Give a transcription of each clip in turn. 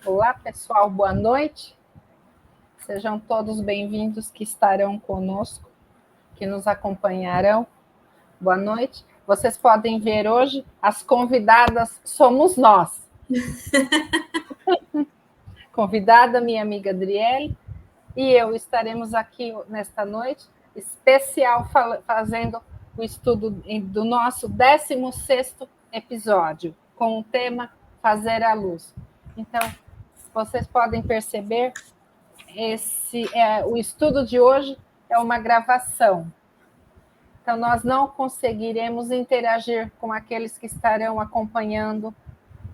Olá, pessoal, boa noite. Sejam todos bem-vindos que estarão conosco, que nos acompanharão. Boa noite. Vocês podem ver hoje, as convidadas somos nós. Convidada, minha amiga Adriele, e eu estaremos aqui nesta noite, especial, fazendo o estudo do nosso 16º episódio, com o tema Fazer a Luz. Então, vocês podem perceber, o estudo de hoje é uma gravação. Então, nós não conseguiremos interagir com aqueles que estarão acompanhando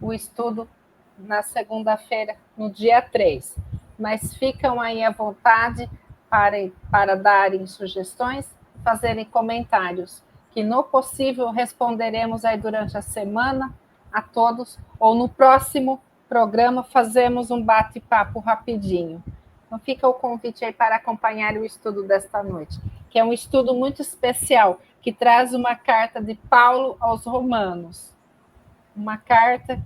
o estudo na segunda-feira, no dia 3. Mas ficam aí à vontade para darem sugestões, fazerem comentários, que no possível responderemos aí durante a semana a todos, ou no próximo programa fazemos um bate-papo rapidinho. Então fica o convite aí para acompanhar o estudo desta noite, que é um estudo muito especial, que traz uma carta de Paulo aos Romanos. Uma carta,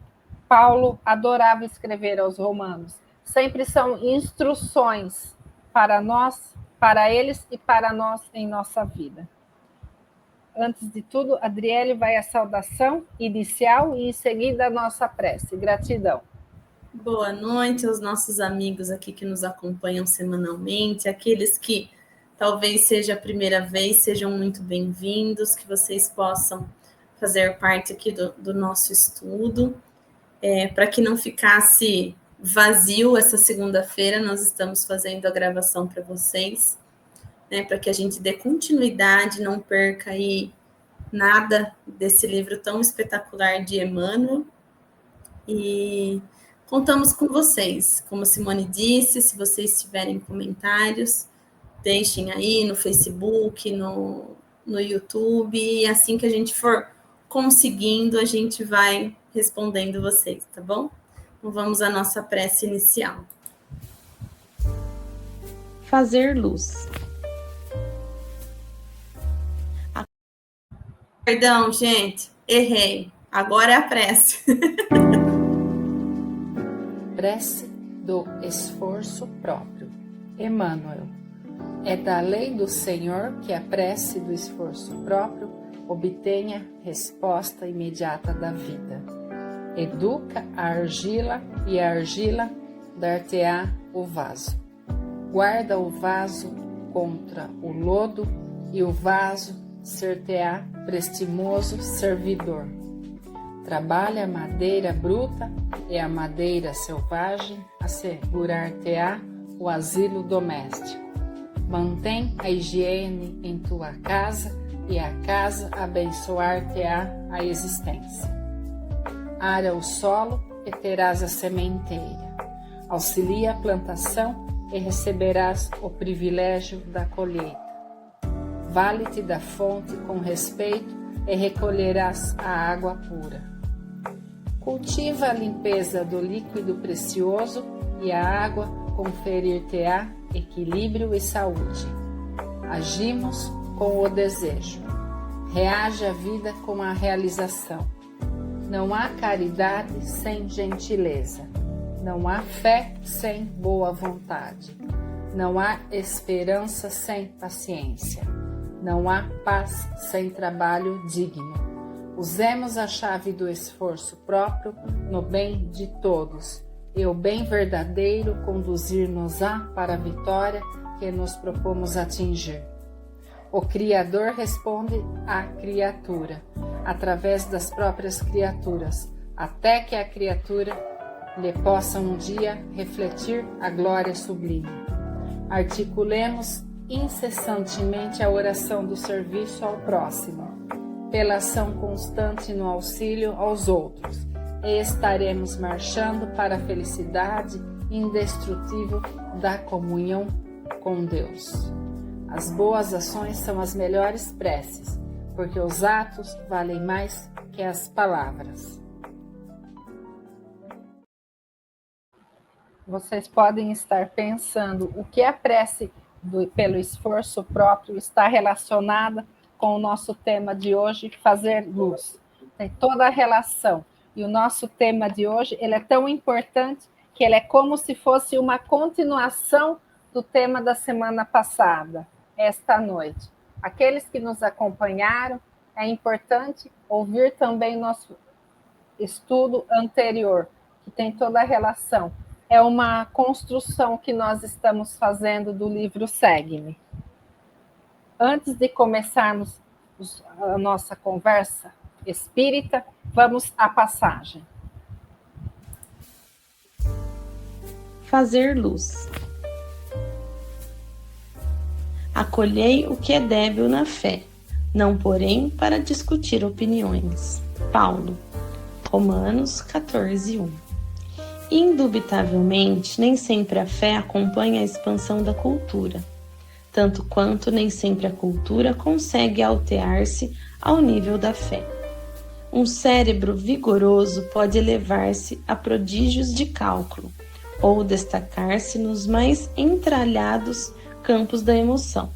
Paulo adorava escrever aos Romanos. Sempre são instruções para nós, para eles e para nós em nossa vida. Antes de tudo, Adriele vai à saudação inicial e em seguida a nossa prece. Gratidão. Boa noite aos nossos amigos aqui que nos acompanham semanalmente, aqueles que talvez seja a primeira vez, sejam muito bem-vindos, que vocês possam fazer parte aqui do nosso estudo. Para que não ficasse vazio essa segunda-feira, nós estamos fazendo a gravação para vocês, né, para que a gente dê continuidade, não perca aí nada desse livro tão espetacular de Emmanuel. E contamos com vocês. Como a Simone disse, se vocês tiverem comentários, deixem aí no Facebook, no YouTube, e assim que a gente for conseguindo, a gente vai respondendo vocês, tá bom? Então vamos à nossa prece inicial. Fazer luz. Perdão, gente, errei. Agora é a prece. Prece do esforço próprio. Emmanuel. É da lei do Senhor que a prece do esforço próprio obtenha resposta imediata da vida. Educa a argila e a argila dar-te-á o vaso. Guarda o vaso contra o lodo e o vaso ser-te-á prestimoso servidor. Trabalha a madeira bruta e a madeira selvagem assegurar-te-á o asilo doméstico. Mantém a higiene em tua casa e a casa abençoar-te-á a existência. Ara o solo e terás a sementeira. Auxilia a plantação e receberás o privilégio da colheita. Vale-te da fonte com respeito e recolherás a água pura. Cultiva a limpeza do líquido precioso e a água conferir-te-á equilíbrio e saúde. Agimos com o desejo. Reage à vida com a realização. Não há caridade sem gentileza. Não há fé sem boa vontade. Não há esperança sem paciência. Não há paz sem trabalho digno. Usemos a chave do esforço próprio no bem de todos, e o bem verdadeiro conduzir-nos-á para a vitória que nos propomos atingir. O Criador responde à criatura, através das próprias criaturas, até que a criatura lhe possa um dia refletir a glória sublime. Articulemos incessantemente a oração do serviço ao próximo, pela ação constante no auxílio aos outros, e estaremos marchando para a felicidade indestrutível da comunhão com Deus. As boas ações são as melhores preces, porque os atos valem mais que as palavras. Vocês podem estar pensando o que a prece pelo esforço próprio está relacionada com o nosso tema de hoje, fazer luz. Tem toda a relação. E o nosso tema de hoje ele é tão importante que ele é como se fosse uma continuação do tema da semana passada, esta noite. Aqueles que nos acompanharam, é importante ouvir também nosso estudo anterior, que tem toda a relação. É uma construção que nós estamos fazendo do livro Segue-me. Antes de começarmos a nossa conversa espírita, vamos à passagem. Fazer luz. Acolhei o que é débil na fé, não porém para discutir opiniões. Paulo, Romanos 14:1. Indubitavelmente, nem sempre a fé acompanha a expansão da cultura, tanto quanto nem sempre a cultura consegue altear-se ao nível da fé. Um cérebro vigoroso pode elevar-se a prodígios de cálculo, ou destacar-se nos mais entralhados campos da emoção,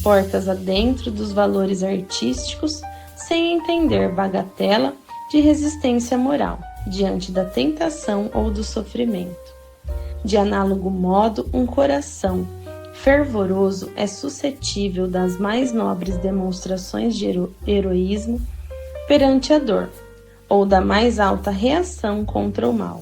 portas adentro dos valores artísticos, sem entender bagatela de resistência moral diante da tentação ou do sofrimento. De análogo modo, um coração fervoroso é suscetível das mais nobres demonstrações de heroísmo perante a dor, ou da mais alta reação contra o mal.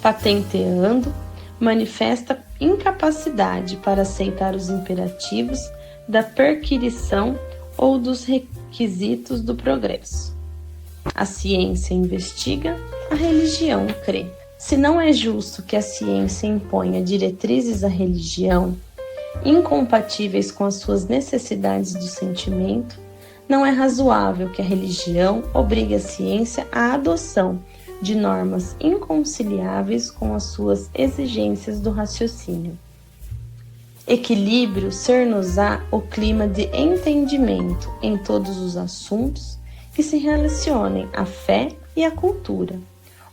Patenteando, manifesta incapacidade para aceitar os imperativos da perquisição ou dos requisitos do progresso. A ciência investiga, a religião crê. Se não é justo que a ciência imponha diretrizes à religião, incompatíveis com as suas necessidades do sentimento, não é razoável que a religião obrigue a ciência à adoção de normas inconciliáveis com as suas exigências do raciocínio. Equilíbrio ser-nos-á o clima de entendimento em todos os assuntos que se relacionem à fé e à cultura,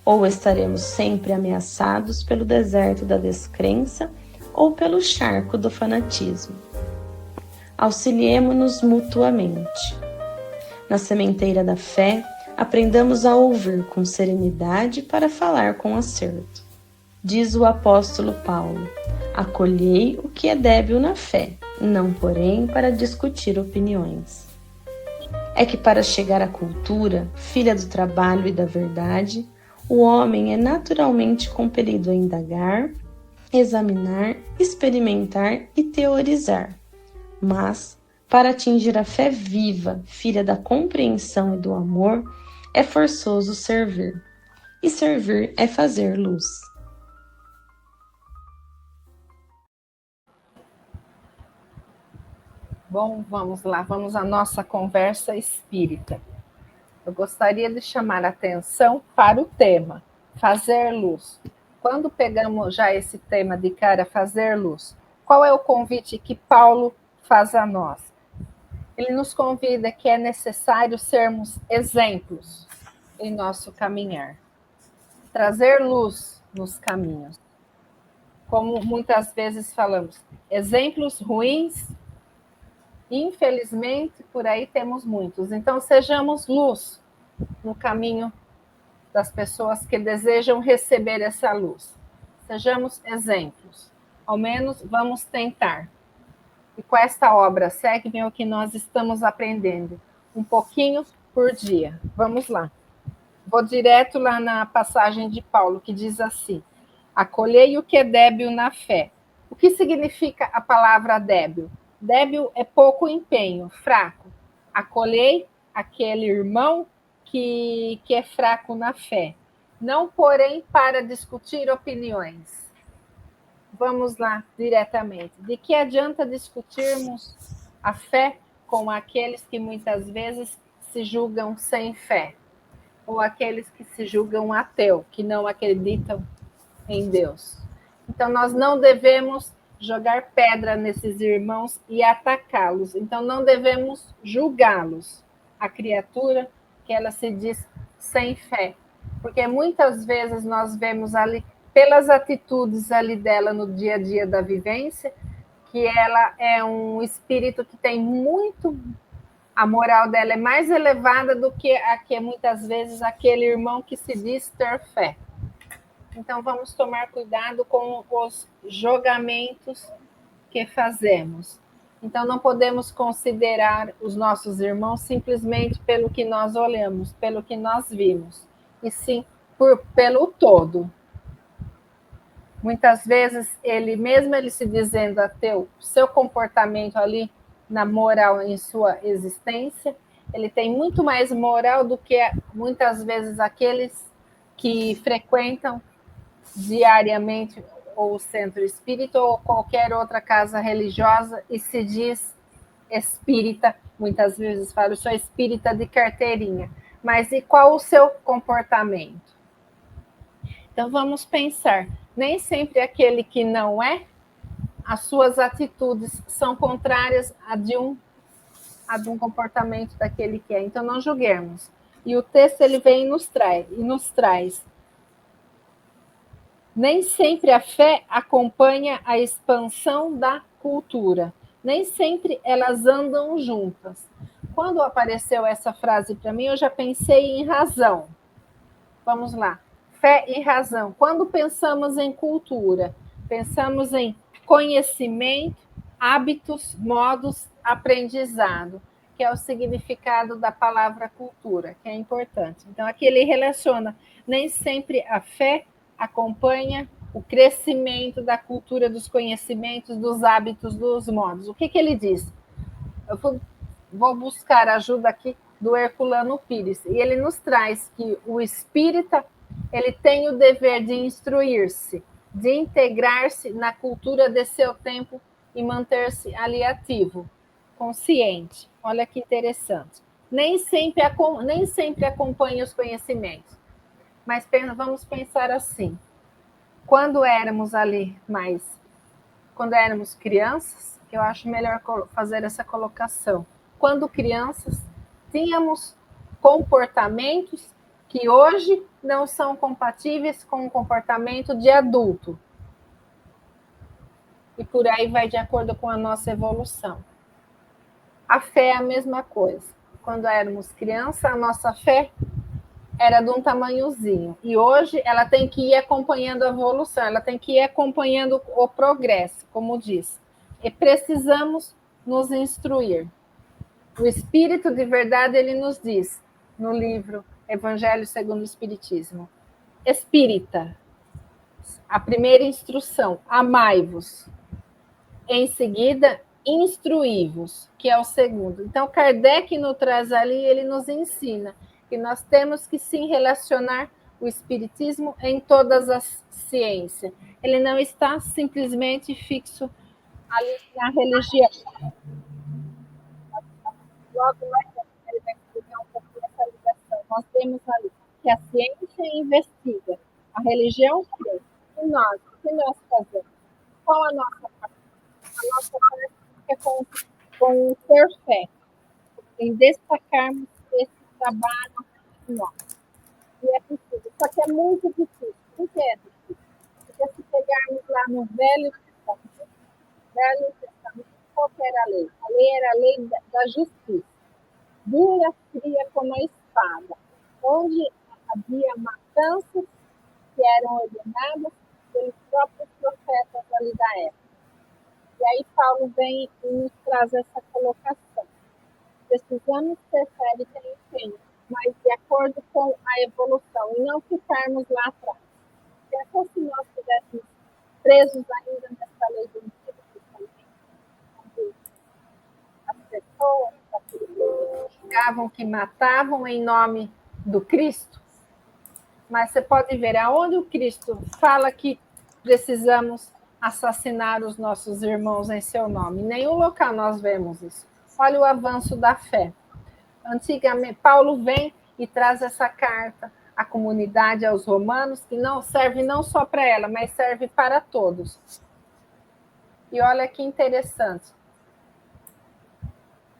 ou estaremos sempre ameaçados pelo deserto da descrença ou pelo charco do fanatismo. Auxiliemo-nos mutuamente. Na sementeira da fé, aprendamos a ouvir com serenidade para falar com acerto. Diz o apóstolo Paulo: acolhei o que é débil na fé, não porém para discutir opiniões. É que para chegar à cultura, filha do trabalho e da verdade, o homem é naturalmente compelido a indagar, examinar, experimentar e teorizar. Mas, para atingir a fé viva, filha da compreensão e do amor, é forçoso servir. E servir é fazer luz. Bom, vamos lá, vamos à nossa conversa espírita. Eu gostaria de chamar a atenção para o tema, fazer luz. Quando pegamos já esse tema de cara, fazer luz, qual é o convite que Paulo faz a nós? Ele nos convida que é necessário sermos exemplos em nosso caminhar, trazer luz nos caminhos. Como muitas vezes falamos, exemplos ruins, infelizmente, por aí temos muitos. Então, sejamos luz no caminho das pessoas que desejam receber essa luz. Sejamos exemplos. Ao menos vamos tentar. E com esta obra, segue-me o que nós estamos aprendendo. Um pouquinho por dia. Vamos lá. Vou direto lá na passagem de Paulo, que diz assim: acolhei o que é débil na fé. O que significa a palavra débil? Débil é pouco empenho, fraco. Acolhei aquele irmão que é fraco na fé. Não, porém, para discutir opiniões. Vamos lá, diretamente. De que adianta discutirmos a fé com aqueles que muitas vezes se julgam sem fé? Ou aqueles que se julgam ateu, que não acreditam em Deus? Então, nós não devemos jogar pedra nesses irmãos e atacá-los. Então, não devemos julgá-los. A criatura que ela se diz sem fé. Porque muitas vezes nós vemos ali, pelas atitudes ali dela no dia a dia da vivência, que ela é um espírito que tem muito... A moral dela é mais elevada do que muitas vezes aquele irmão que se diz ter fé. Então, vamos tomar cuidado com os julgamentos que fazemos. Então, não podemos considerar os nossos irmãos simplesmente pelo que nós olhamos, pelo que nós vimos, e sim pelo todo. Muitas vezes, mesmo ele se dizendo ateu, seu comportamento ali na moral em sua existência, ele tem muito mais moral do que muitas vezes aqueles que frequentam diariamente ou o centro espírita ou qualquer outra casa religiosa e se diz espírita, muitas vezes fala, eu sou espírita de carteirinha. Mas e qual o seu comportamento? Então vamos pensar, nem sempre aquele que não é, as suas atitudes são contrárias a de um comportamento daquele que é. Então não julguemos. E o texto ele vem e nos traz. Nem sempre a fé acompanha a expansão da cultura. Nem sempre elas andam juntas. Quando apareceu essa frase para mim, eu já pensei em razão. Vamos lá. Fé e razão. Quando pensamos em cultura, pensamos em conhecimento, hábitos, modos, aprendizado, que é o significado da palavra cultura, que é importante. Então, aqui ele relaciona, nem sempre a fé acompanha o crescimento da cultura, dos conhecimentos, dos hábitos, dos modos. O que ele diz? Eu vou buscar ajuda aqui do Herculano Pires, e ele nos traz que o espírita ele tem o dever de instruir-se, de integrar-se na cultura de seu tempo e manter-se ali ativo, consciente. Olha que interessante. Nem sempre acompanha os conhecimentos, mas vamos pensar assim. Quando éramos crianças, que eu acho melhor fazer essa colocação. Quando crianças, tínhamos comportamentos que hoje não são compatíveis com o comportamento de adulto. E por aí vai de acordo com a nossa evolução. A fé é a mesma coisa. Quando éramos crianças, a nossa fé era de um tamanhozinho. E hoje ela tem que ir acompanhando a evolução, ela tem que ir acompanhando o progresso, como diz. E precisamos nos instruir. O Espírito de verdade, ele nos diz, no livro Evangelho segundo o Espiritismo, espírita, a primeira instrução, amai-vos. Em seguida, instruí-vos, que é o segundo. Então, Kardec nos traz ali, ele nos ensina que nós temos que sim relacionar o Espiritismo em todas as ciências. Ele não está simplesmente fixo ali na religião. Logo mais ele vai explicar um pouco dessa ligação. Nós temos ali que a ciência investiga, a religião crê. E nós, o que nós fazemos? Qual a nossa parte? A nossa parte é com o ter fé, em destacarmos esse trabalho em nós. E é possível, só que é muito difícil. Por que é difícil? Porque se pegarmos lá no Velho Testamento, qual era a lei? A lei era a lei da justiça. Dura, fria como a espada, onde havia matanças que eram ordenadas pelos próprios profetas ali da época. E aí Paulo vem e nos traz essa colocação. Precisamos ter fé e ter empenho, mas de acordo com a evolução, e não ficarmos lá atrás. Pensa se nós estivéssemos presos ainda nessa lei do Antigo Testamento, as pessoas julgavam que matavam em nome do Cristo, mas você pode ver aonde o Cristo fala que precisamos assassinar os nossos irmãos em seu nome. Em nenhum local nós vemos isso. Olha o avanço da fé. Antigamente, Paulo vem e traz essa carta à comunidade, aos romanos, que não serve não só para ela, mas serve para todos. E olha que interessante.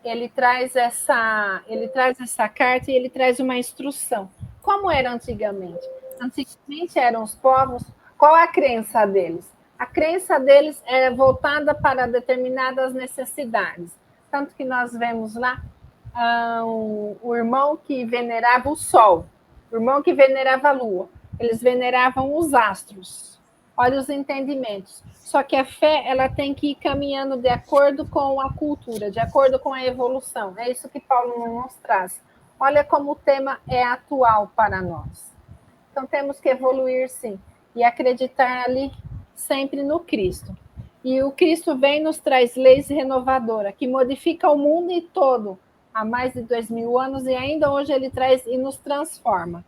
Ele traz essa carta e ele traz uma instrução. Como era antigamente? Antigamente eram os povos, qual a crença deles? A crença deles era voltada para determinadas necessidades. Tanto que nós vemos lá o irmão que venerava o sol, o irmão que venerava a lua. Eles veneravam os astros. Olha os entendimentos. Só que a fé, ela tem que ir caminhando de acordo com a cultura, de acordo com a evolução. É isso que Paulo nos traz. Olha como o tema é atual para nós. Então temos que evoluir, sim, e acreditar ali sempre no Cristo. E o Cristo vem e nos traz leis renovadoras, que modifica o mundo todo há mais de 2000 anos, e ainda hoje ele traz e nos transforma.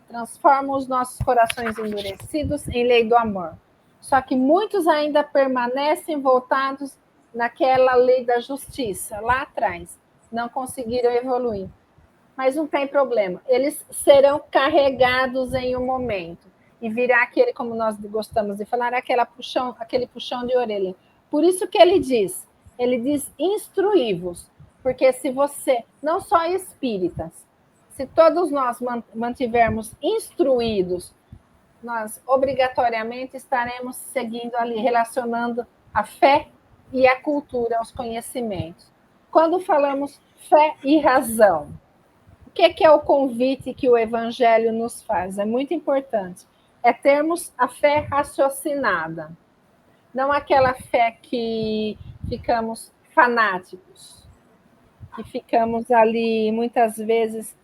Transforma os nossos corações endurecidos em lei do amor. Só que muitos ainda permanecem voltados naquela lei da justiça, lá atrás. Não conseguiram evoluir. Mas não tem problema. Eles serão carregados em um momento. E virá aquele, como nós gostamos de falar, aquele puxão de orelha. Por isso que ele diz instruí-vos. Porque se você, não só espíritas, se todos nós mantivermos instruídos, nós obrigatoriamente estaremos seguindo ali, relacionando a fé e a cultura, os conhecimentos. Quando falamos fé e razão, o que é o convite que o Evangelho nos faz? É muito importante. É termos a fé raciocinada, não aquela fé que ficamos fanáticos, que ficamos ali muitas vezes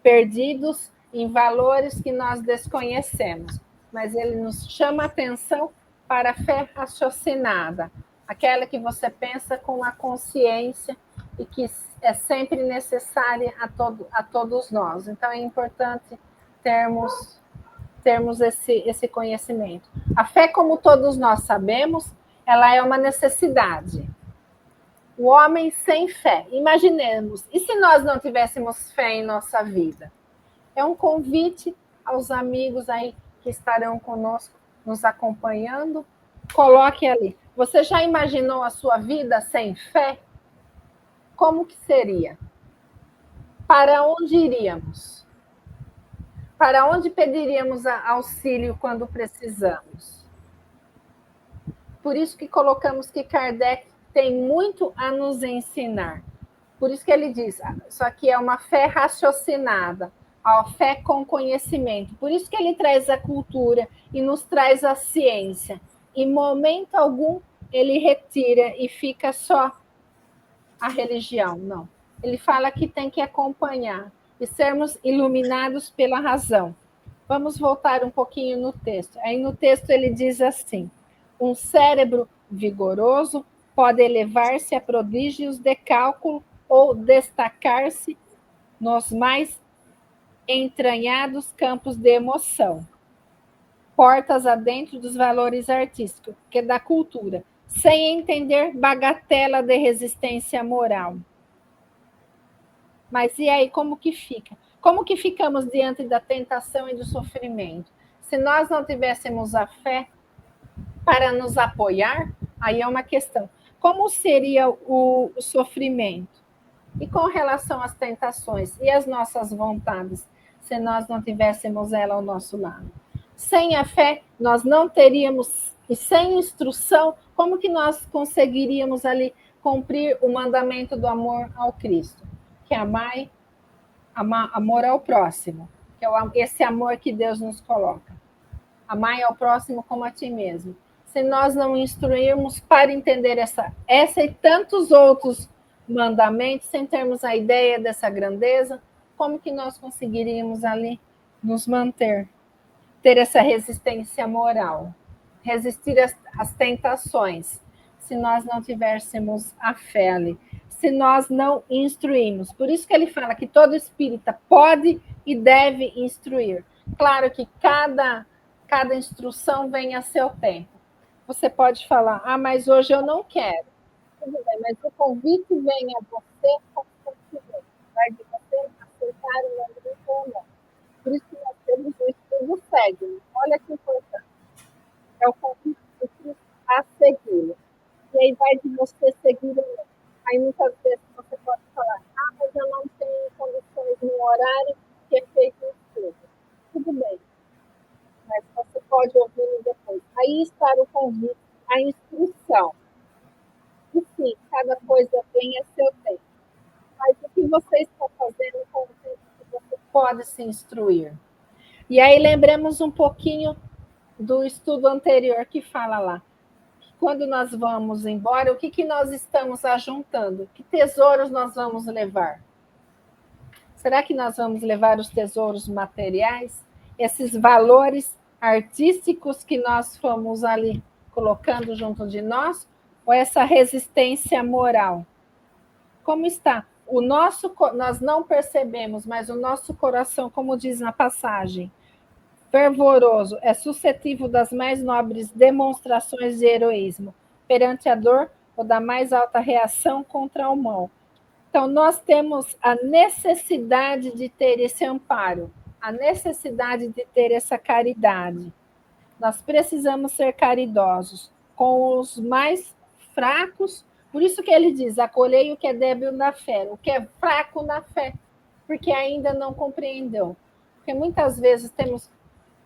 perdidos em valores que nós desconhecemos, mas ele nos chama a atenção para a fé raciocinada, aquela que você pensa com a consciência e que é sempre necessária a todos nós. Então é importante termos esse conhecimento. A fé, como todos nós sabemos, ela é uma necessidade. O homem sem fé, imaginemos, e se nós não tivéssemos fé em nossa vida? É um convite aos amigos aí que estarão conosco, nos acompanhando. Coloque ali. Você já imaginou a sua vida sem fé? Como que seria? Para onde iríamos? Para onde pediríamos auxílio quando precisamos? Por isso que colocamos que Kardec tem muito a nos ensinar. Por isso que ele diz, isso aqui é uma fé raciocinada, a fé com conhecimento. Por isso que ele traz a cultura e nos traz a ciência. Em momento algum, ele retira e fica só a religião. Não. Ele fala que tem que acompanhar e sermos iluminados pela razão. Vamos voltar um pouquinho no texto. Aí no texto ele diz assim: um cérebro vigoroso pode elevar-se a prodígios de cálculo ou destacar-se nos mais entranhados campos de emoção, portas adentro dos valores artísticos, que é da cultura, sem entender bagatela de resistência moral. Mas e aí, como que fica? Como que ficamos diante da tentação e do sofrimento? Se nós não tivéssemos a fé para nos apoiar, aí é uma questão. Como seria o sofrimento? E com relação às tentações e às nossas vontades, se nós não tivéssemos ela ao nosso lado? Sem a fé, nós não teríamos, e sem instrução, como que nós conseguiríamos ali cumprir o mandamento do amor ao Cristo? Que é amor ao próximo, que é esse amor que Deus nos coloca. Amai ao próximo como a ti mesmo. Se nós não instruirmos para entender essa e tantos outros mandamentos, sem termos a ideia dessa grandeza, como que nós conseguiríamos ali nos manter? Ter essa resistência moral, resistir às tentações, se nós não tivéssemos a fé ali, se nós não instruímos. Por isso que ele fala que todo espírita pode e deve instruir. Claro que cada instrução vem a seu tempo. Você pode falar, mas hoje eu não quero. Tudo bem, mas o convite vem a você como conhecimento. Vai de você aceitar o convite ou não. Por isso que nós temos o estudo cego. Olha que importante. É o convite do Cristo a segui-lo. E aí vai de você seguir ou não. Aí muitas vezes você pode falar, mas eu não tenho condições no horário que é feito o estudo. Tudo bem. Mas você pode ouvir depois. Aí está o convite, a instrução. E sim, cada coisa vem a seu tempo. Mas o que você está fazendo com o tempo que você pode se instruir? E aí lembremos um pouquinho do estudo anterior que fala lá. Quando nós vamos embora, o que nós estamos ajuntando? Que tesouros nós vamos levar? Será que nós vamos levar os tesouros materiais? Esses valores artísticos que nós fomos ali colocando junto de nós? Ou essa resistência moral? Como está? Nós não percebemos, mas o nosso coração, como diz na passagem, fervoroso, é suscetível das mais nobres demonstrações de heroísmo perante a dor ou da mais alta reação contra o mal. Então, nós temos a necessidade de ter esse amparo, a necessidade de ter essa caridade. Nós precisamos ser caridosos com os mais fracos. Por isso que ele diz, acolhei o que é débil na fé, o que é fraco na fé, porque ainda não compreendeu. Porque muitas vezes temos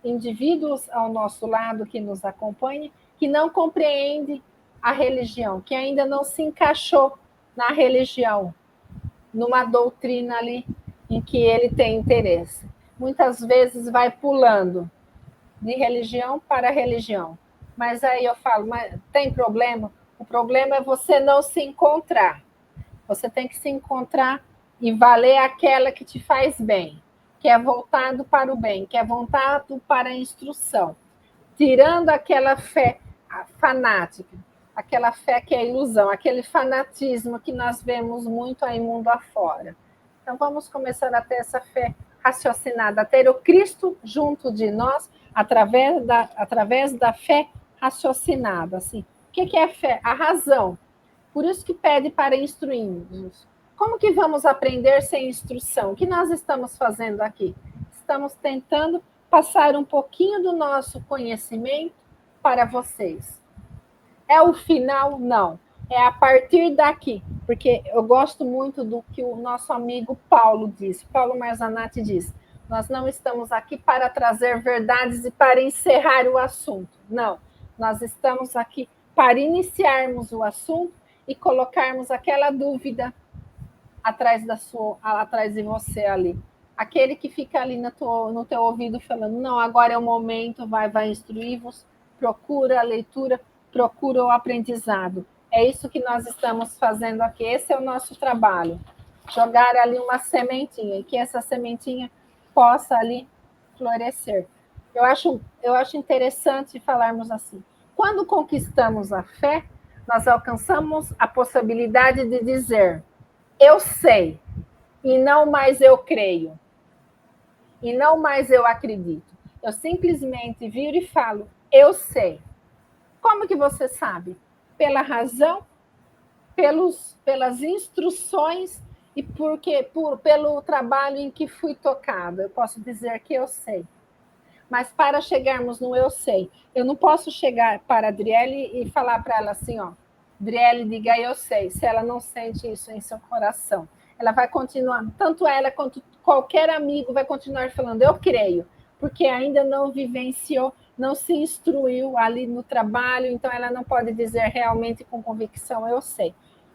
indivíduos ao nosso lado que nos acompanham, que não compreendem a religião, que ainda não se encaixou na religião, numa doutrina ali em que ele tem interesse. Muitas vezes vai pulando de religião para religião. Mas aí eu falo, mas tem problema? O problema é você não se encontrar. Você tem que se encontrar e valer aquela que te faz bem, que é voltado para o bem, que é voltado para a instrução, tirando aquela fé fanática, aquela fé que é ilusão, aquele fanatismo que nós vemos muito aí mundo afora. Então vamos começar a ter essa fé raciocinada, a ter o Cristo junto de nós, através da fé raciocinada. Assim. O que é fé? A razão. Por isso que pede para instruirmos. Como que vamos aprender sem instrução? O que nós estamos fazendo aqui? Estamos tentando passar um pouquinho do nosso conhecimento para vocês. É o final? Não. É a partir daqui. Porque eu gosto muito do que o nosso amigo Paulo disse. Paulo Marzanati diz, nós não estamos aqui para trazer verdades e para encerrar o assunto. Não. Nós estamos aqui para iniciarmos o assunto e colocarmos aquela dúvida atrás de você ali. Aquele que fica ali no teu ouvido falando, não, agora é o momento, vai instruir-vos, procura a leitura, procura o aprendizado. É isso que nós estamos fazendo aqui, esse é o nosso trabalho. Jogar ali uma sementinha, e que essa sementinha possa ali florescer. Eu acho interessante falarmos assim. Quando conquistamos a fé, nós alcançamos a possibilidade de dizer, eu sei, e não mais eu creio, e não mais eu acredito. Eu simplesmente viro e falo, eu sei. Como que você sabe? Pela razão, pelas instruções e pelo trabalho em que fui tocada. Eu posso dizer que eu sei. Mas para chegarmos no eu sei, eu não posso chegar para a Adriele e falar para ela assim, ó, Adriele, diga eu sei, se ela não sente isso em seu coração. Ela vai continuar, tanto ela quanto qualquer amigo vai continuar falando, eu creio, porque ainda não vivenciou, não se instruiu ali no trabalho, então ela não pode dizer realmente com convicção, eu sei.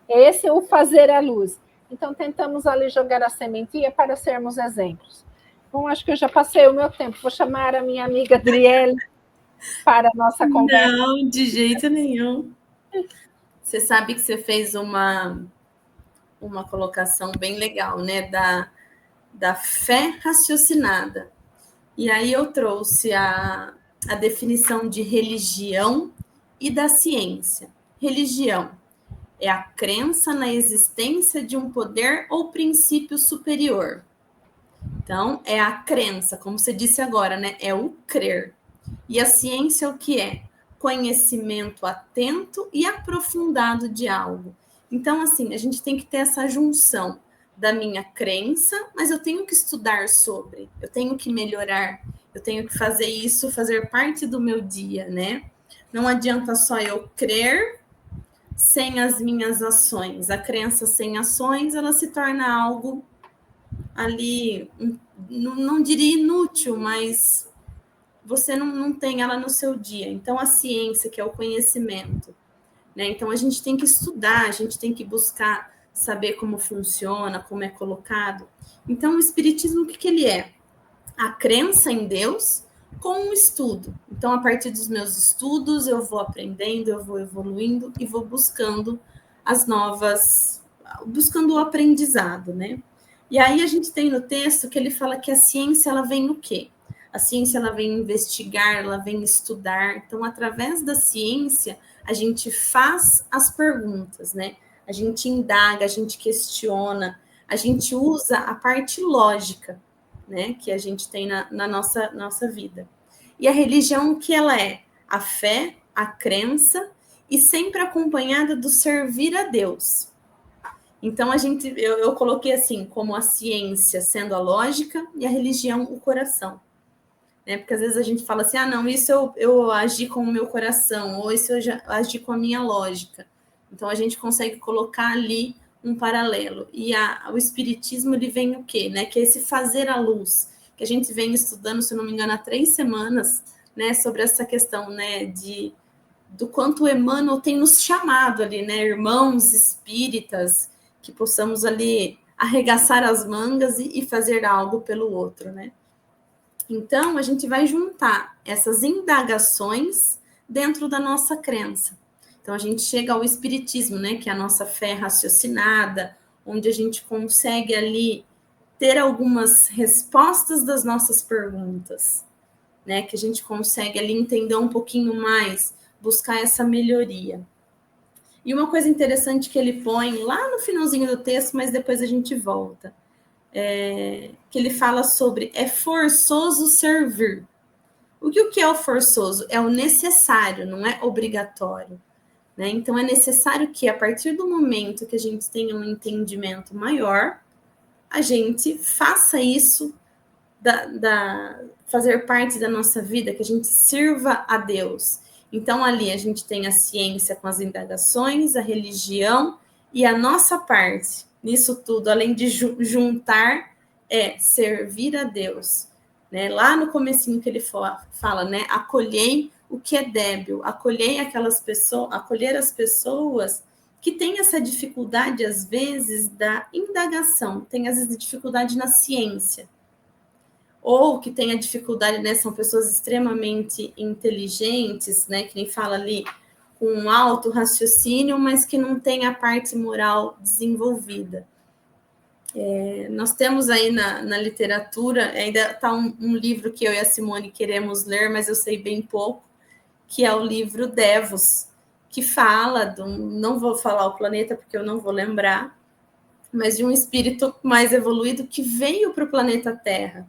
Esse é o fazer a luz. Então tentamos ali jogar a sementinha para sermos exemplos. Bom, acho que eu já passei o meu tempo. Vou chamar a minha amiga Adriele para a nossa conversa. Não, de jeito nenhum. Você sabe que você fez uma colocação bem legal, né? Da fé raciocinada. E aí eu trouxe a definição de religião e da ciência. Religião é a crença na existência de um poder ou princípio superior. Então, é a crença, como você disse agora, né? É o crer. E a ciência o que é? Conhecimento atento e aprofundado de algo. Então, assim, a gente tem que ter essa junção da minha crença, mas eu tenho que estudar sobre, eu tenho que melhorar, eu tenho que fazer isso, fazer parte do meu dia, né? Não adianta só eu crer sem as minhas ações. A crença sem ações, ela se torna algo ali, não diria inútil, mas você não tem ela no seu dia. Então, a ciência, que é o conhecimento, né? Então, a gente tem que estudar, a gente tem que buscar saber como funciona, como é colocado. Então, o espiritismo, o que ele é? a crença em Deus com um estudo. Então, a partir dos meus estudos, eu vou aprendendo, eu vou evoluindo e vou buscando buscando o aprendizado, né? E aí a gente tem no texto que ele fala que a ciência, ela vem o quê? A ciência, ela vem investigar, ela vem estudar. Então, através da ciência, a gente faz as perguntas, né? A gente indaga, a gente questiona, a gente usa a parte lógica, né, que a gente tem na nossa vida. E a religião, o que ela é? A fé, a crença, e sempre acompanhada do servir a Deus. Então, eu coloquei assim, como a ciência sendo a lógica e a religião o coração. Né? Porque às vezes a gente fala assim, não, isso eu agi com o meu coração, ou isso eu já agi com a minha lógica. Então, a gente consegue colocar ali um paralelo. E o espiritismo, ele vem o quê? Né? Que é esse fazer a luz, que a gente vem estudando, se eu não me engano, há 3 semanas, né, sobre essa questão, né, do quanto o Emmanuel tem nos chamado ali, né, irmãos espíritas, que possamos ali arregaçar as mangas e fazer algo pelo outro, né? Então, a gente vai juntar essas indagações dentro da nossa crença. Então, a gente chega ao espiritismo, né, que é a nossa fé raciocinada, onde a gente consegue ali ter algumas respostas das nossas perguntas, né, que a gente consegue ali entender um pouquinho mais, buscar essa melhoria. E uma coisa interessante que ele põe lá no finalzinho do texto, mas depois a gente volta, que ele fala sobre é forçoso servir. O que é o forçoso? É o necessário, não é obrigatório. Né? Então, é necessário que, a partir do momento que a gente tenha um entendimento maior, a gente faça isso, fazer parte da nossa vida, que a gente sirva a Deus. Então, ali a gente tem a ciência com as indagações, a religião e a nossa parte. Nisso tudo, além de juntar, é servir a Deus. Né? Lá no comecinho que ele fala, né? Acolhei o que é débil, acolher as pessoas que têm essa dificuldade, às vezes, da indagação, tem, às vezes, dificuldade na ciência, ou que tem a dificuldade, né, são pessoas extremamente inteligentes, né, que nem fala ali, com um alto raciocínio, mas que não tem a parte moral desenvolvida. Nós temos aí na literatura, ainda está um livro que eu e a Simone queremos ler, mas eu sei bem pouco, que é o livro Devos, que fala, não vou falar o planeta porque eu não vou lembrar, mas de um espírito mais evoluído que veio para o planeta Terra,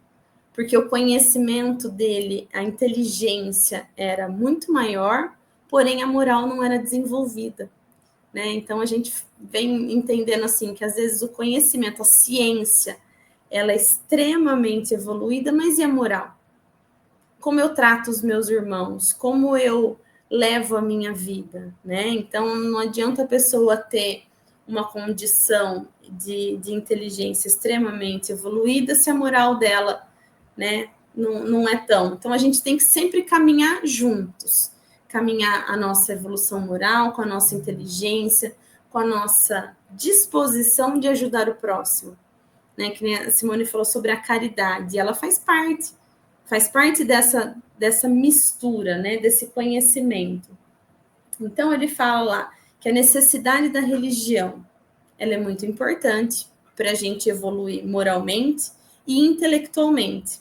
porque o conhecimento dele, a inteligência era muito maior, porém a moral não era desenvolvida. Né? Então a gente vem entendendo assim que às vezes o conhecimento, a ciência, ela é extremamente evoluída, mas e a moral? Como eu trato os meus irmãos? Como eu levo a minha vida? Né? Então não adianta a pessoa ter uma condição de inteligência extremamente evoluída se a moral dela, né, não é tão. Então a gente tem que sempre caminhar juntos. Caminhar a nossa evolução moral, com a nossa inteligência, com a nossa disposição de ajudar o próximo. Né? Que a Simone falou sobre a caridade, ela faz parte dessa mistura, né? Desse conhecimento. Então, ele fala lá que a necessidade da religião, ela é muito importante para a gente evoluir moralmente e intelectualmente,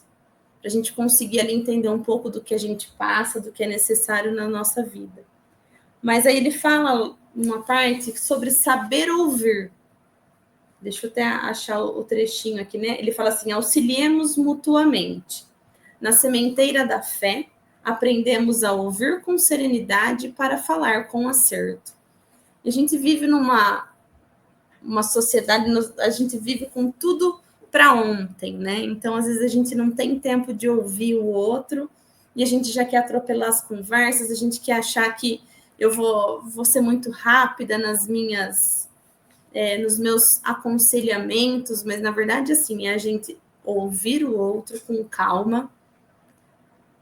para a gente conseguir ali entender um pouco do que a gente passa, do que é necessário na nossa vida. Mas aí ele fala uma parte sobre saber ouvir. Deixa eu até achar o trechinho aqui, né? Ele fala assim, auxiliemos mutuamente. Na sementeira da fé, aprendemos a ouvir com serenidade para falar com acerto. E a gente vive numa sociedade, a gente vive com tudo para ontem, né? Então, às vezes, a gente não tem tempo de ouvir o outro e a gente já quer atropelar as conversas, a gente quer achar que eu vou ser muito rápida nos meus aconselhamentos, mas, na verdade, assim, é a gente ouvir o outro com calma,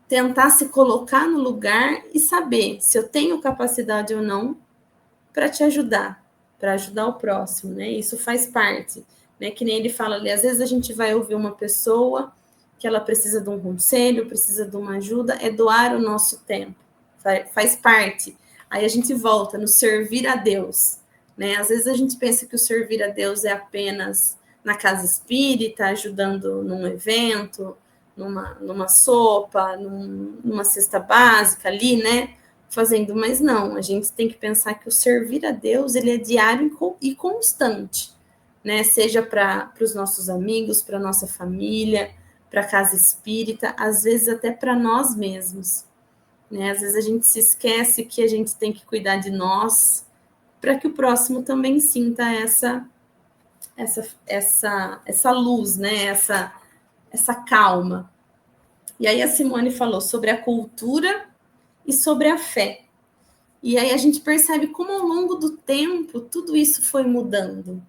tentar se colocar no lugar e saber se eu tenho capacidade ou não para te ajudar, para ajudar o próximo, né? Isso faz parte, né? Que nem ele fala ali, às vezes a gente vai ouvir uma pessoa que ela precisa de um conselho, precisa de uma ajuda, é doar o nosso tempo. Faz parte. Aí a gente volta no servir a Deus, né? Às vezes a gente pensa que o servir a Deus é apenas na casa espírita, ajudando num evento, numa sopa, numa cesta básica ali, né? Fazendo, mas não, a gente tem que pensar que o servir a Deus, ele é diário e constante, né? Seja para os nossos amigos, para nossa família, para a casa espírita, às vezes até para nós mesmos, né? Às vezes a gente se esquece que a gente tem que cuidar de nós para que o próximo também sinta essa luz, né? Essa calma. E aí a Simone falou sobre a cultura e sobre a fé. E aí a gente percebe como ao longo do tempo tudo isso foi mudando,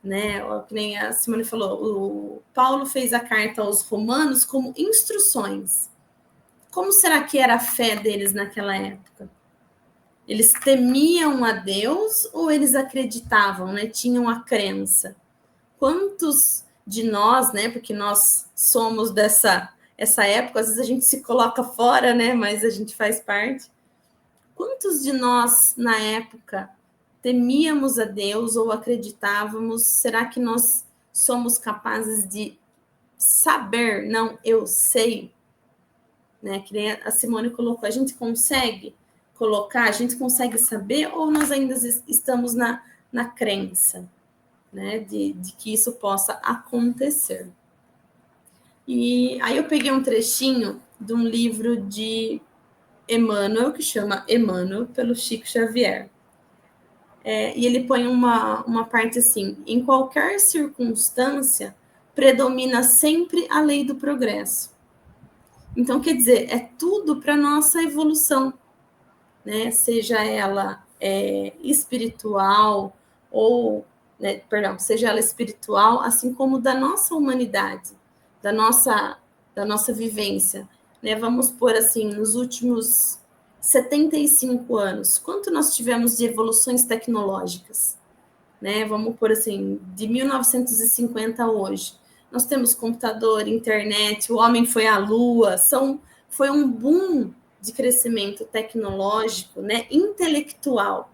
né? Que nem a Simone falou, o Paulo fez a carta aos Romanos como instruções. Como será que era a fé deles naquela época? Eles temiam a Deus ou eles acreditavam, né? Tinham a crença? Quantos de nós, né? Porque nós somos essa época, às vezes a gente se coloca fora, né? Mas a gente faz parte. Quantos de nós, na época, temíamos a Deus ou acreditávamos? Será que nós somos capazes de saber? Não, eu sei. Né? Que nem a Simone colocou, a gente consegue colocar, a gente consegue saber ou nós ainda estamos na crença, né? De que isso possa acontecer. E aí eu peguei um trechinho de um livro de Emmanuel, que chama Emmanuel, pelo Chico Xavier. E ele põe uma parte assim: em qualquer circunstância, predomina sempre a lei do progresso. Então, quer dizer, é tudo para a nossa evolução, né? Seja ela espiritual ou, né, seja ela espiritual, assim como da nossa humanidade, da nossa vivência, né? Vamos pôr assim, nos últimos 75 anos, quanto nós tivemos de evoluções tecnológicas, né? Vamos pôr assim, de 1950 a hoje. Nós temos computador, internet, o homem foi à Lua, foi um boom de crescimento tecnológico, né, intelectual.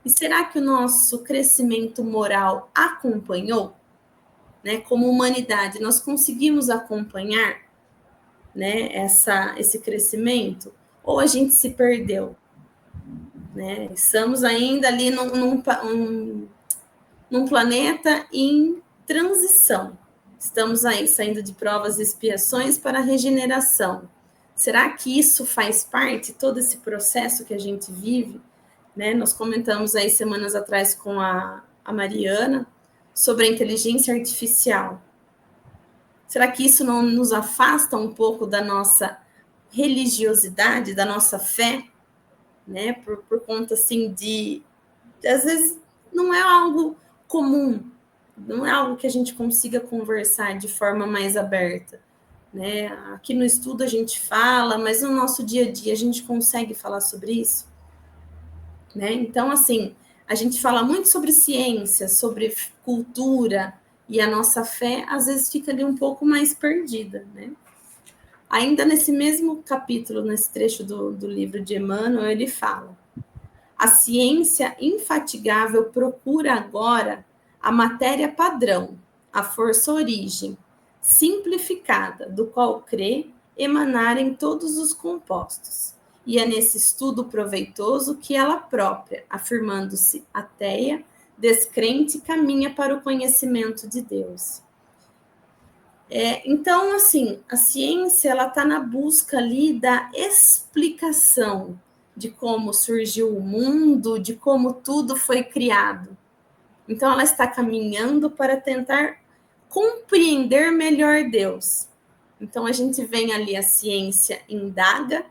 E será que o nosso crescimento moral acompanhou? Né, como humanidade, nós conseguimos acompanhar, né, esse crescimento? Ou a gente se perdeu? Né? Estamos ainda ali num planeta em transição. Estamos aí saindo de provas e expiações para a regeneração. Será que isso faz parte, todo esse processo que a gente vive? Né? Nós comentamos aí semanas atrás com a Mariana sobre a inteligência artificial. Será que isso não nos afasta um pouco da nossa religiosidade, da nossa fé? Né? Por conta, assim, às vezes, não é algo comum, não é algo que a gente consiga conversar de forma mais aberta, né? Aqui no estudo a gente fala, mas no nosso dia a dia a gente consegue falar sobre isso, né? Então, assim, a gente fala muito sobre ciência, sobre cultura, e a nossa fé às vezes fica ali um pouco mais perdida, né? Ainda nesse mesmo capítulo, nesse trecho do livro de Emmanuel, ele fala: a ciência infatigável procura agora a matéria padrão, a força origem, simplificada, do qual crê emanar em todos os compostos. E é nesse estudo proveitoso que ela própria, afirmando-se ateia, descrente, caminha para o conhecimento de Deus. Então, assim, a ciência ela está na busca ali da explicação de como surgiu o mundo, de como tudo foi criado. Então, ela está caminhando para tentar compreender melhor Deus. Então, a gente vem ali, a ciência indaga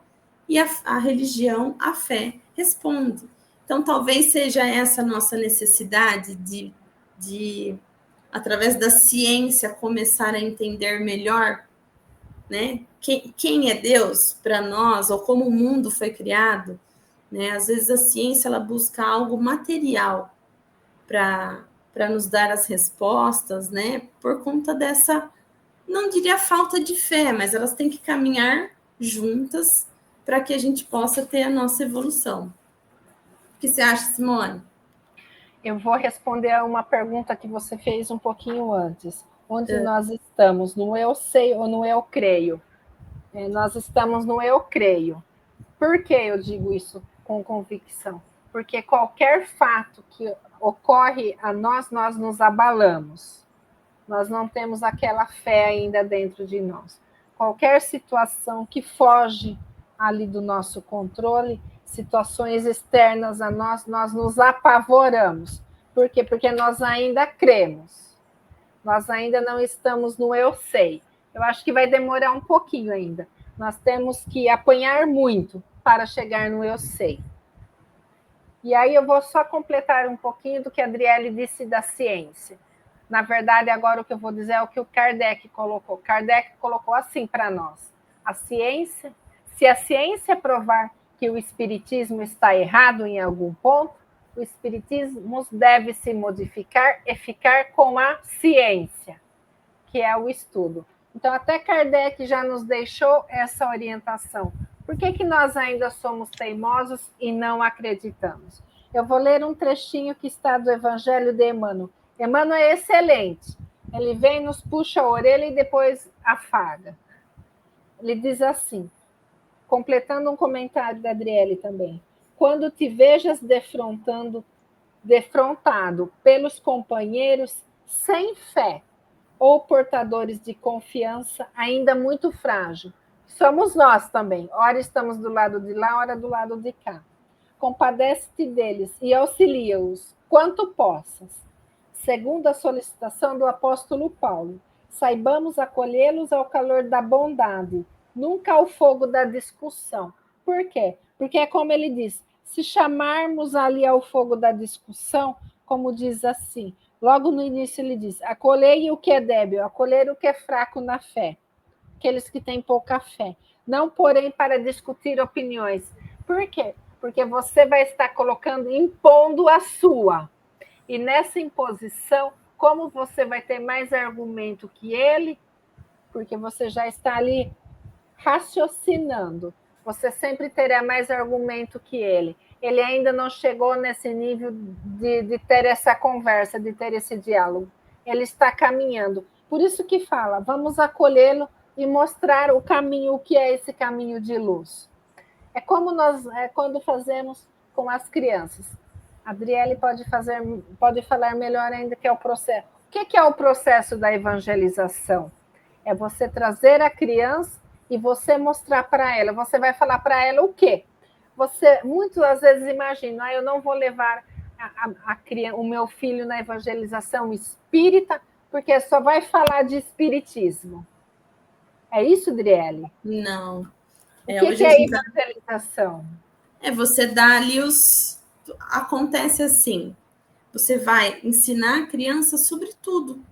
e a religião, a fé, responde. Então, talvez seja essa a nossa necessidade de através da ciência, começar a entender melhor, né? Quem é Deus para nós, ou como o mundo foi criado, né? Às vezes a ciência ela busca algo material para nos dar as respostas, né? Por conta dessa não diria falta de fé, mas elas têm que caminhar juntas para que a gente possa ter a nossa evolução. O que você acha, Simone? Eu vou responder a uma pergunta que você fez um pouquinho antes. Onde nós estamos? No eu sei ou no eu creio? Nós estamos no eu creio. Por que eu digo isso com convicção? Porque qualquer fato que ocorre a nós, nós nos abalamos. Nós não temos aquela fé ainda dentro de nós. Qualquer situação que foge ali do nosso controle, situações externas a nós, nós nos apavoramos. Por quê? Porque nós ainda cremos. Nós ainda não estamos no eu sei. Eu acho que vai demorar um pouquinho ainda. Nós temos que apanhar muito para chegar no eu sei. E aí eu vou só completar um pouquinho do que a Adriele disse da ciência. Na verdade, agora o que eu vou dizer é o que o Kardec colocou. Kardec colocou assim para nós. A ciência, se a ciência provar que o espiritismo está errado em algum ponto, o espiritismo deve se modificar e ficar com a ciência, que é o estudo. Então, até Kardec já nos deixou essa orientação. Por que nós ainda somos teimosos e não acreditamos? Eu vou ler um trechinho que está do Evangelho de Emmanuel. Emmanuel é excelente. Ele vem, nos puxa a orelha e depois afaga. Ele diz assim, completando um comentário da Adriele também. Quando te vejas defrontado pelos companheiros sem fé, ou portadores de confiança ainda muito frágil. Somos nós também. Ora estamos do lado de lá, ora do lado de cá. Compadece-te deles e auxilia-os quanto possas. Segundo a solicitação do apóstolo Paulo, saibamos acolhê-los ao calor da bondade, nunca ao fogo da discussão. Por quê? Porque é como ele diz, se chamarmos ali ao fogo da discussão, como diz assim, logo no início ele diz, acolhei o que é débil, acolher o que é fraco na fé, aqueles que têm pouca fé. Não, porém, para discutir opiniões. Por quê? Porque você vai estar colocando, impondo a sua. E nessa imposição, como você vai ter mais argumento que ele, porque você já está ali raciocinando, você sempre terá mais argumento que ele. Ele ainda não chegou nesse nível de ter essa conversa, de ter esse diálogo. Ele está caminhando. Por isso que fala, vamos acolhê-lo e mostrar o caminho, o que é esse caminho de luz. É como nós, quando fazemos com as crianças. A Adriele pode falar melhor ainda que é o processo. O que é o processo da evangelização? É você trazer a criança e você mostrar para ela. Você vai falar para ela o quê? Você muitas vezes imagina, eu não vou levar o meu filho na evangelização espírita, porque só vai falar de espiritismo. É isso, Adriele? Não. O que é evangelização? É você dar ali Acontece assim, você vai ensinar a criança sobre tudo.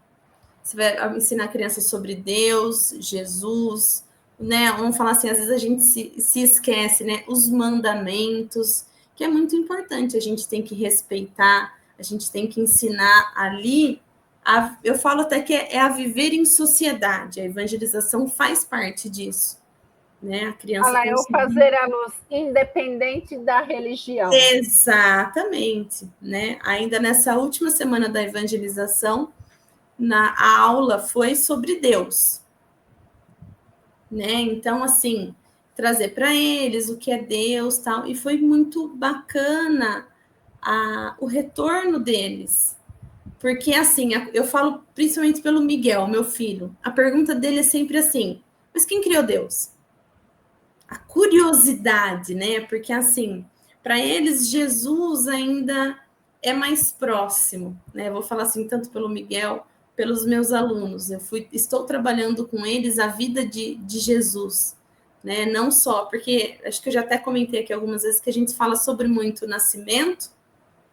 Você vai ensinar a criança sobre Deus, Jesus, né? Vamos falar assim, às vezes a gente se esquece, né? Os mandamentos, que é muito importante, a gente tem que respeitar, a gente tem que ensinar ali. Eu falo até que é a viver em sociedade, a evangelização faz parte disso. Né? A criança eu fazer a luz independente da religião. Exatamente, né? Ainda nessa última semana da evangelização, a aula foi sobre Deus, né? Então, assim, trazer para eles o que é Deus, tal, e foi muito bacana o retorno deles, porque assim, eu falo principalmente pelo Miguel, meu filho, a pergunta dele é sempre assim: mas quem criou Deus? A curiosidade, né? Porque assim, para eles Jesus ainda é mais próximo, né? Eu vou falar assim tanto pelo Miguel, pelos meus alunos. Estou trabalhando com eles a vida de Jesus, né? Não só porque acho que eu já até comentei aqui algumas vezes que a gente fala sobre muito o nascimento,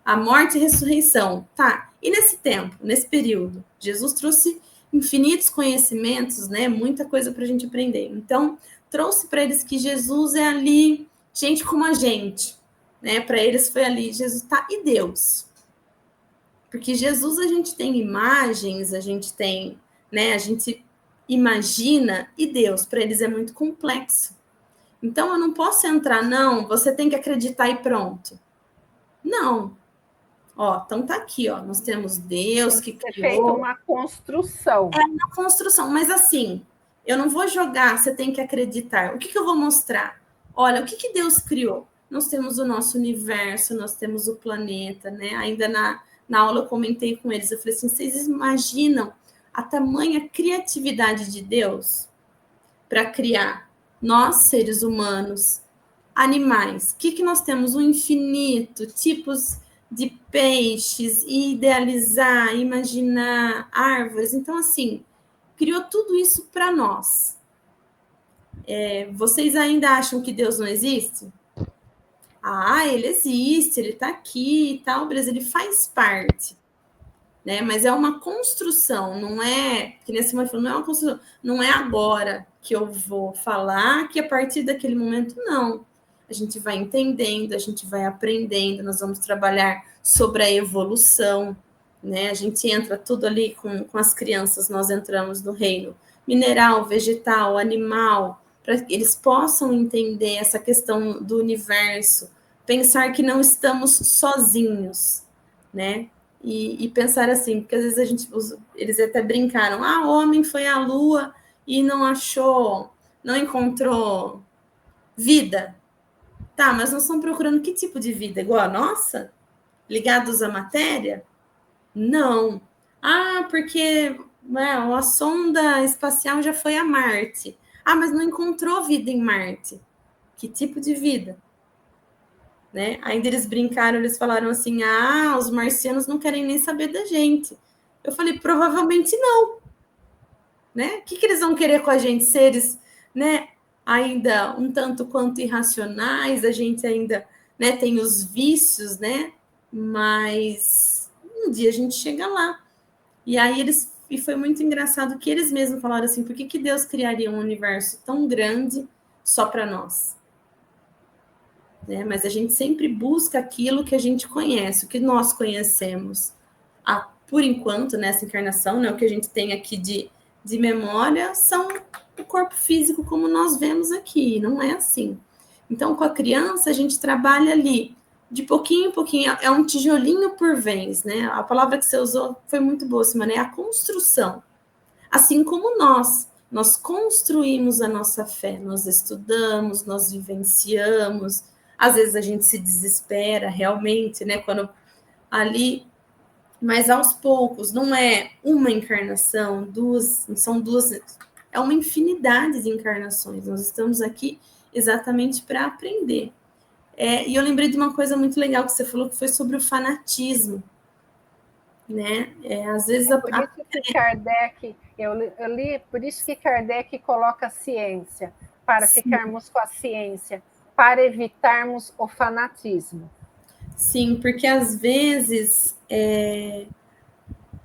a morte e a ressurreição, tá? E nesse tempo, nesse período, Jesus trouxe infinitos conhecimentos, né? Muita coisa para a gente aprender. Então trouxe para eles que Jesus é ali, gente como a gente, né? Para eles foi ali, Jesus tá e Deus. Porque Jesus a gente tem imagens, a gente tem, né? A gente imagina e Deus, para eles é muito complexo. Então, eu não posso entrar, não, você tem que acreditar e pronto. Não. Ó, então tá aqui, ó, nós temos Deus que Tem que ser criou. feita uma construção. É uma construção, mas assim, eu não vou jogar, você tem que acreditar. O que eu vou mostrar? Olha, o que Deus criou? Nós temos o nosso universo, nós temos o planeta, né? Ainda na aula eu comentei com eles, eu falei assim, vocês imaginam a tamanha criatividade de Deus para criar nós, seres humanos, animais? O que nós temos? Um infinito, tipos de peixes, e idealizar, imaginar árvores. Então, assim, criou tudo isso para nós. Vocês ainda acham que Deus não existe? Ah, ele existe, ele está aqui e tal, beleza, ele faz parte. Né? Mas é uma construção, não é, que nem a Simone falou, não é uma construção, não é agora que eu vou falar que a partir daquele momento, não. A gente vai entendendo, a gente vai aprendendo, nós vamos trabalhar sobre a evolução, né? A gente entra tudo ali com as crianças, nós entramos no reino mineral, vegetal, animal, para que eles possam entender essa questão do universo, pensar que não estamos sozinhos, né? E pensar assim, porque às vezes eles até brincaram, o homem foi à Lua e não achou, não encontrou vida. Tá, mas nós estamos procurando que tipo de vida? Igual a nossa? Ligados à matéria? Não. Porque a sonda espacial já foi a Marte. Mas não encontrou vida em Marte. Que tipo de vida? Né? Ainda eles brincaram, eles falaram assim, os marcianos não querem nem saber da gente. Eu falei, provavelmente não. Né? O que eles vão querer com a gente? Seres, né, ainda um tanto quanto irracionais, a gente ainda, né, tem os vícios, né? Mas um dia a gente chega lá. E aí e foi muito engraçado que eles mesmos falaram assim, por que Deus criaria um universo tão grande só para nós? Né? Mas a gente sempre busca aquilo que a gente conhece, o que nós conhecemos. Por enquanto, nessa encarnação, né, o que a gente tem aqui de memória são o corpo físico como nós vemos aqui, não é assim. Então, com a criança, a gente trabalha ali, de pouquinho em pouquinho, é um tijolinho por vez, né? A palavra que você usou foi muito boa, Simone, é a construção. Assim como nós construímos a nossa fé, nós estudamos, nós vivenciamos, às vezes a gente se desespera realmente, né? Quando ali, mas aos poucos, não é uma encarnação, são duas, é uma infinidade de encarnações. Nós estamos aqui exatamente para aprender. E eu lembrei de uma coisa muito legal que você falou, que foi sobre o fanatismo, né? Às vezes por isso que Kardec, eu li, por isso que Kardec coloca a ciência, para Sim. ficarmos com a ciência, para evitarmos o fanatismo. Sim, porque às vezes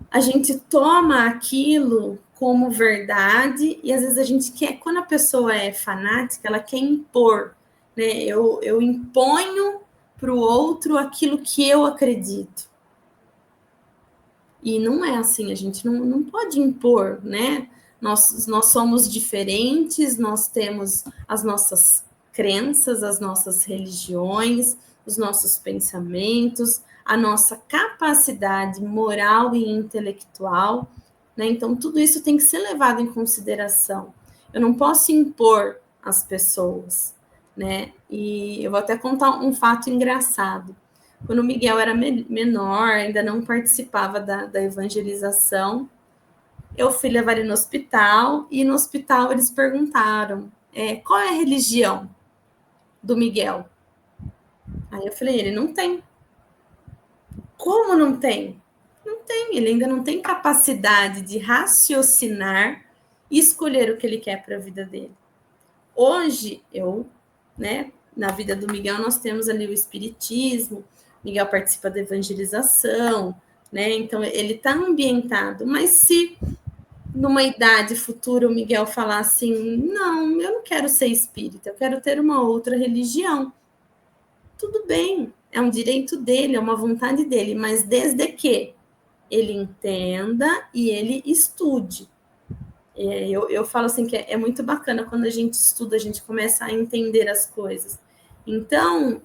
a gente toma aquilo como verdade e às vezes a gente quer, quando a pessoa é fanática, ela quer impor, né? Eu imponho para o outro aquilo que eu acredito. E não é assim, a gente não pode impor, né? Nós somos diferentes, nós temos as nossas crenças, as nossas religiões, os nossos pensamentos, a nossa capacidade moral e intelectual, né? Então, tudo isso tem que ser levado em consideração. Eu não posso impor às pessoas, né? E eu vou até contar um fato engraçado. Quando o Miguel era menor, ainda não participava da evangelização, eu fui levar ele no hospital, e no hospital eles perguntaram, qual é a religião do Miguel? Aí eu falei, ele não tem. Como não tem? Não tem, ele ainda não tem capacidade de raciocinar e escolher o que ele quer para a vida dele. Hoje, na vida do Miguel, nós temos ali o espiritismo, Miguel participa da evangelização, né? Então, ele está ambientado. Mas se numa idade futura o Miguel falar assim, não, eu não quero ser espírita, eu quero ter uma outra religião, tudo bem, é um direito dele, é uma vontade dele, mas desde que ele entenda e ele estude. Eu falo assim que é muito bacana quando a gente estuda, a gente começa a entender as coisas. Então,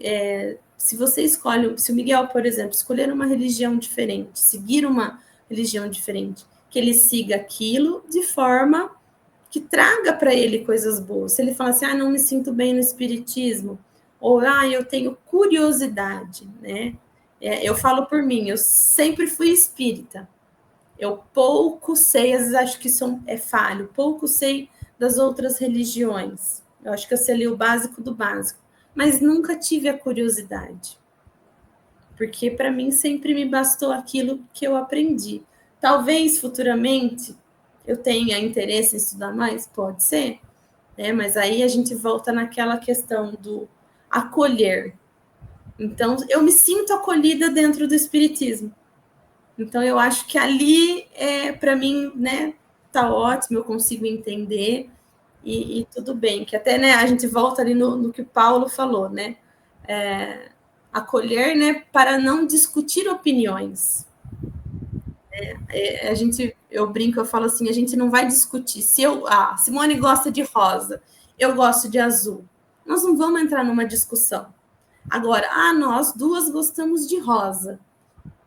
se você escolhe, se o Miguel, por exemplo, escolher uma religião diferente, seguir uma religião diferente, que ele siga aquilo de forma que traga para ele coisas boas. Se ele fala assim, não me sinto bem no espiritismo, ou eu tenho curiosidade, né? Eu falo por mim, eu sempre fui espírita. Eu pouco sei, às vezes acho que isso é falho, pouco sei das outras religiões. Eu acho que eu sei ali o básico do básico, mas nunca tive a curiosidade. Porque para mim sempre me bastou aquilo que eu aprendi. Talvez futuramente eu tenha interesse em estudar mais, pode ser, né? Mas aí a gente volta naquela questão do acolher. Então, eu me sinto acolhida dentro do espiritismo. Então, eu acho que ali, para mim, né, tá ótimo, eu consigo entender e tudo bem. Que até, né, a gente volta ali no que o Paulo falou, né? Acolher, né, para não discutir opiniões. Eu brinco, eu falo assim, a gente não vai discutir. Se a Simone gosta de rosa, eu gosto de azul. Nós não vamos entrar numa discussão. Agora, nós duas gostamos de rosa.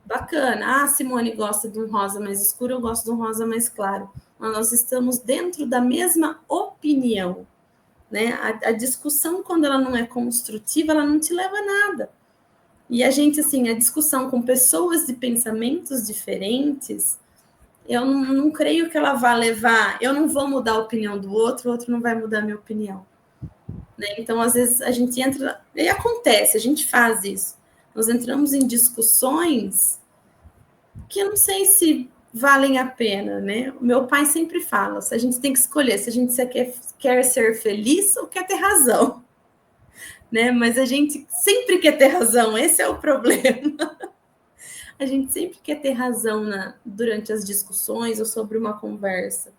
Bacana. A Simone gosta de um rosa mais escuro, eu gosto de um rosa mais claro. Mas nós estamos dentro da mesma opinião. Né? A discussão, quando ela não é construtiva, ela não te leva a nada. E a gente, assim, a discussão com pessoas de pensamentos diferentes, eu não creio que ela vá levar... Eu não vou mudar a opinião do outro, o outro não vai mudar a minha opinião. Né? Então, às vezes, a gente entra... E acontece, a gente faz isso. Nós entramos em discussões que eu não sei se valem a pena, né? O meu pai sempre fala, a gente tem que escolher se a gente quer ser feliz ou quer ter razão. Né? Mas a gente sempre quer ter razão, esse é o problema. A gente sempre quer ter razão durante as discussões ou sobre uma conversa.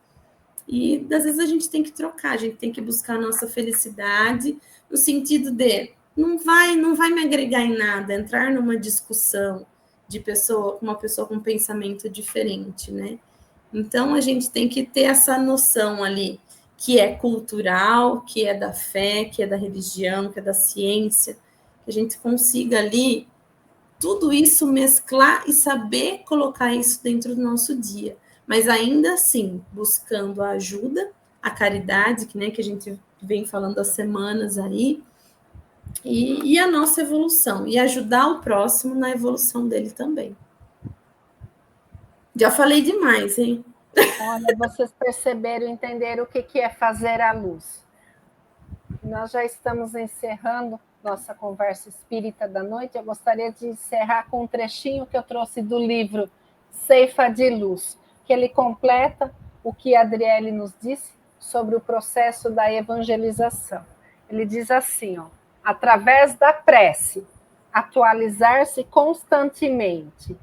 E, às vezes, a gente tem que trocar, a gente tem que buscar a nossa felicidade no sentido de não vai me agregar em nada entrar numa discussão de uma pessoa com um pensamento diferente, né? Então, a gente tem que ter essa noção ali, que é cultural, que é da fé, que é da religião, que é da ciência, que a gente consiga ali tudo isso mesclar e saber colocar isso dentro do nosso dia. Mas ainda assim, buscando a ajuda, a caridade, que a gente vem falando há semanas aí, e a nossa evolução, e ajudar o próximo na evolução dele também. Já falei demais, hein? Olha, vocês perceberam, entenderam o que é fazer a luz. Nós já estamos encerrando nossa conversa espírita da noite. Eu gostaria de encerrar com um trechinho que eu trouxe do livro Ceifa de Luz, que ele completa o que a Adriele nos disse sobre o processo da evangelização. Ele diz assim, através da prece, atualizar-se constantemente,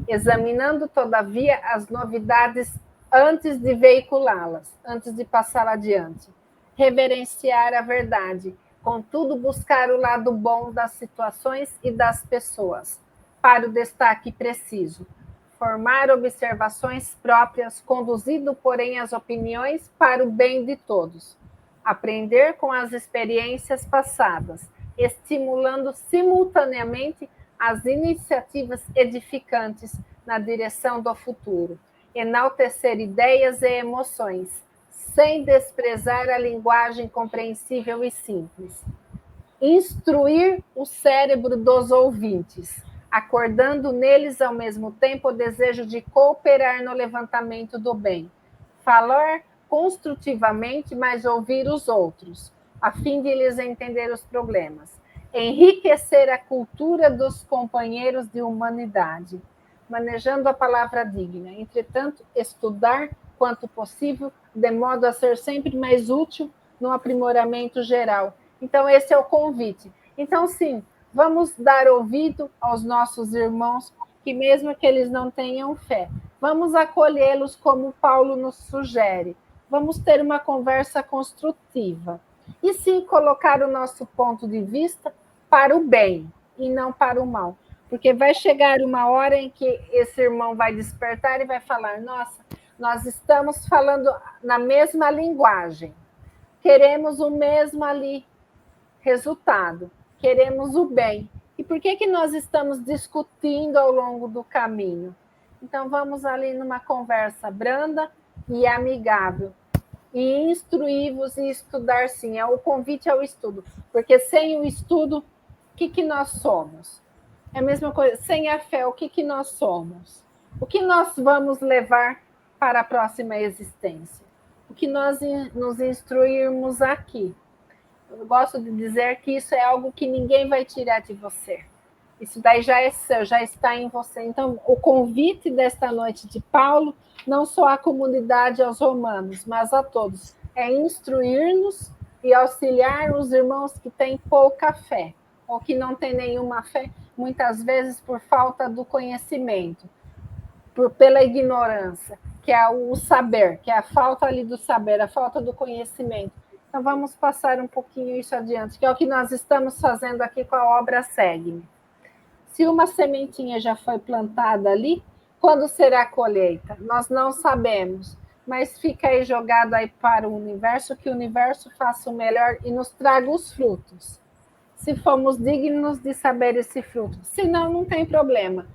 examinando, todavia, as novidades antes de veiculá-las, antes de passar adiante. Reverenciar a verdade, contudo, buscar o lado bom das situações e das pessoas, para o destaque preciso. Formar observações próprias, conduzindo, porém, as opiniões para o bem de todos. Aprender com as experiências passadas, estimulando simultaneamente as iniciativas edificantes na direção do futuro. Enaltecer ideias e emoções, sem desprezar a linguagem compreensível e simples. Instruir o cérebro dos ouvintes, acordando neles ao mesmo tempo o desejo de cooperar no levantamento do bem. Falar construtivamente, mas ouvir os outros, a fim de lhes entender os problemas. Enriquecer a cultura dos companheiros de humanidade, manejando a palavra digna. Entretanto, estudar quanto possível, de modo a ser sempre mais útil no aprimoramento geral. Então, esse é o convite. Então, sim, vamos dar ouvido aos nossos irmãos, que mesmo que eles não tenham fé, vamos acolhê-los como Paulo nos sugere. Vamos ter uma conversa construtiva. E sim, colocar o nosso ponto de vista para o bem e não para o mal. Porque vai chegar uma hora em que esse irmão vai despertar e vai falar, nossa, Nós estamos falando na mesma linguagem. Queremos o mesmo ali resultado. Queremos o bem. E por que nós estamos discutindo ao longo do caminho? Então, vamos ali numa conversa branda e amigável. E instruí-vos e estudar, sim. O convite ao estudo. Porque sem o estudo, o que nós somos? É a mesma coisa. Sem a fé, o que nós somos? O que nós vamos levar para a próxima existência? O que nós nos instruirmos aqui? Eu gosto de dizer que isso é algo que ninguém vai tirar de você. Isso daí já é seu, já está em você. Então, o convite desta noite de Paulo, não só à comunidade, aos romanos, mas a todos, é instruir-nos e auxiliar os irmãos que têm pouca fé, ou que não têm nenhuma fé, muitas vezes por falta do conhecimento, pela ignorância, que é o saber, que é a falta ali do saber, a falta do conhecimento. Então, vamos passar um pouquinho isso adiante, que é o que nós estamos fazendo aqui com a obra Segue-me. Se uma sementinha já foi plantada ali, quando será a colheita? Nós não sabemos, mas fica aí jogado aí para o universo, que o universo faça o melhor e nos traga os frutos. Se formos dignos de saber esse fruto. Se não, não tem problema.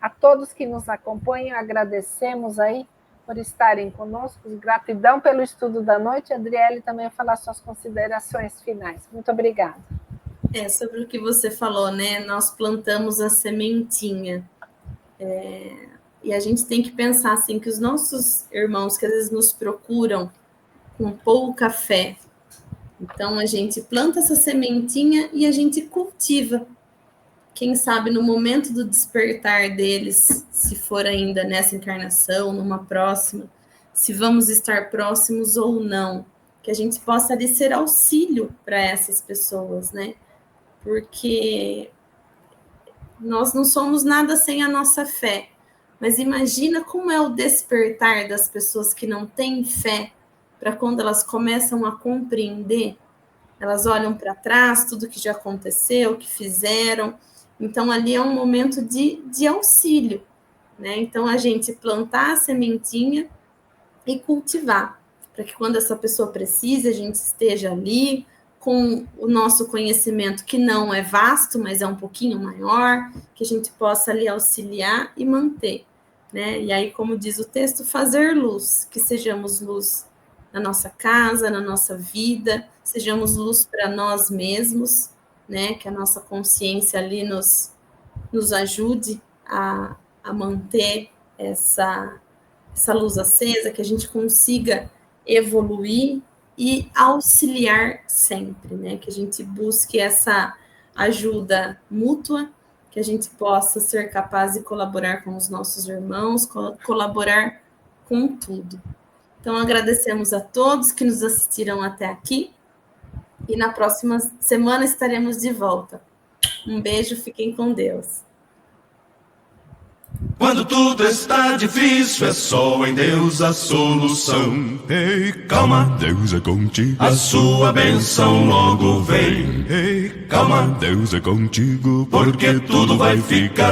A todos que nos acompanham, agradecemos aí por estarem conosco. Gratidão pelo estudo da noite. Adriele também vai falar suas considerações finais. Muito obrigada. Sobre o que você falou, né? Nós plantamos a sementinha. E a gente tem que pensar assim, que os nossos irmãos que às vezes nos procuram com pouca fé, então a gente planta essa sementinha e a gente cultiva. Quem sabe no momento do despertar deles, se for ainda nessa encarnação, numa próxima, se vamos estar próximos ou não, que a gente possa ali ser auxílio para essas pessoas, né? Porque nós não somos nada sem a nossa fé. Mas imagina como é o despertar das pessoas que não têm fé, para quando elas começam a compreender, elas olham para trás, tudo que já aconteceu, o que fizeram. Então, ali é um momento de auxílio, né? Então, a gente plantar a sementinha e cultivar, para que quando essa pessoa precise, a gente esteja ali, com o nosso conhecimento, que não é vasto, mas é um pouquinho maior, que a gente possa ali auxiliar e manter, né? E aí, como diz o texto, fazer luz, que sejamos luz na nossa casa, na nossa vida, sejamos luz para nós mesmos, né? Que a nossa consciência ali nos ajude a manter essa luz acesa, que a gente consiga evoluir e auxiliar sempre, né? Que a gente busque essa ajuda mútua, que a gente possa ser capaz de colaborar com os nossos irmãos, colaborar com tudo. Então, agradecemos a todos que nos assistiram até aqui e na próxima semana estaremos de volta. Um beijo, fiquem com Deus. Quando tudo está difícil, é só em Deus a solução. Ei, calma, Deus é contigo. A sua bênção logo vem. Ei, calma, Deus é contigo. Porque tudo vai ficar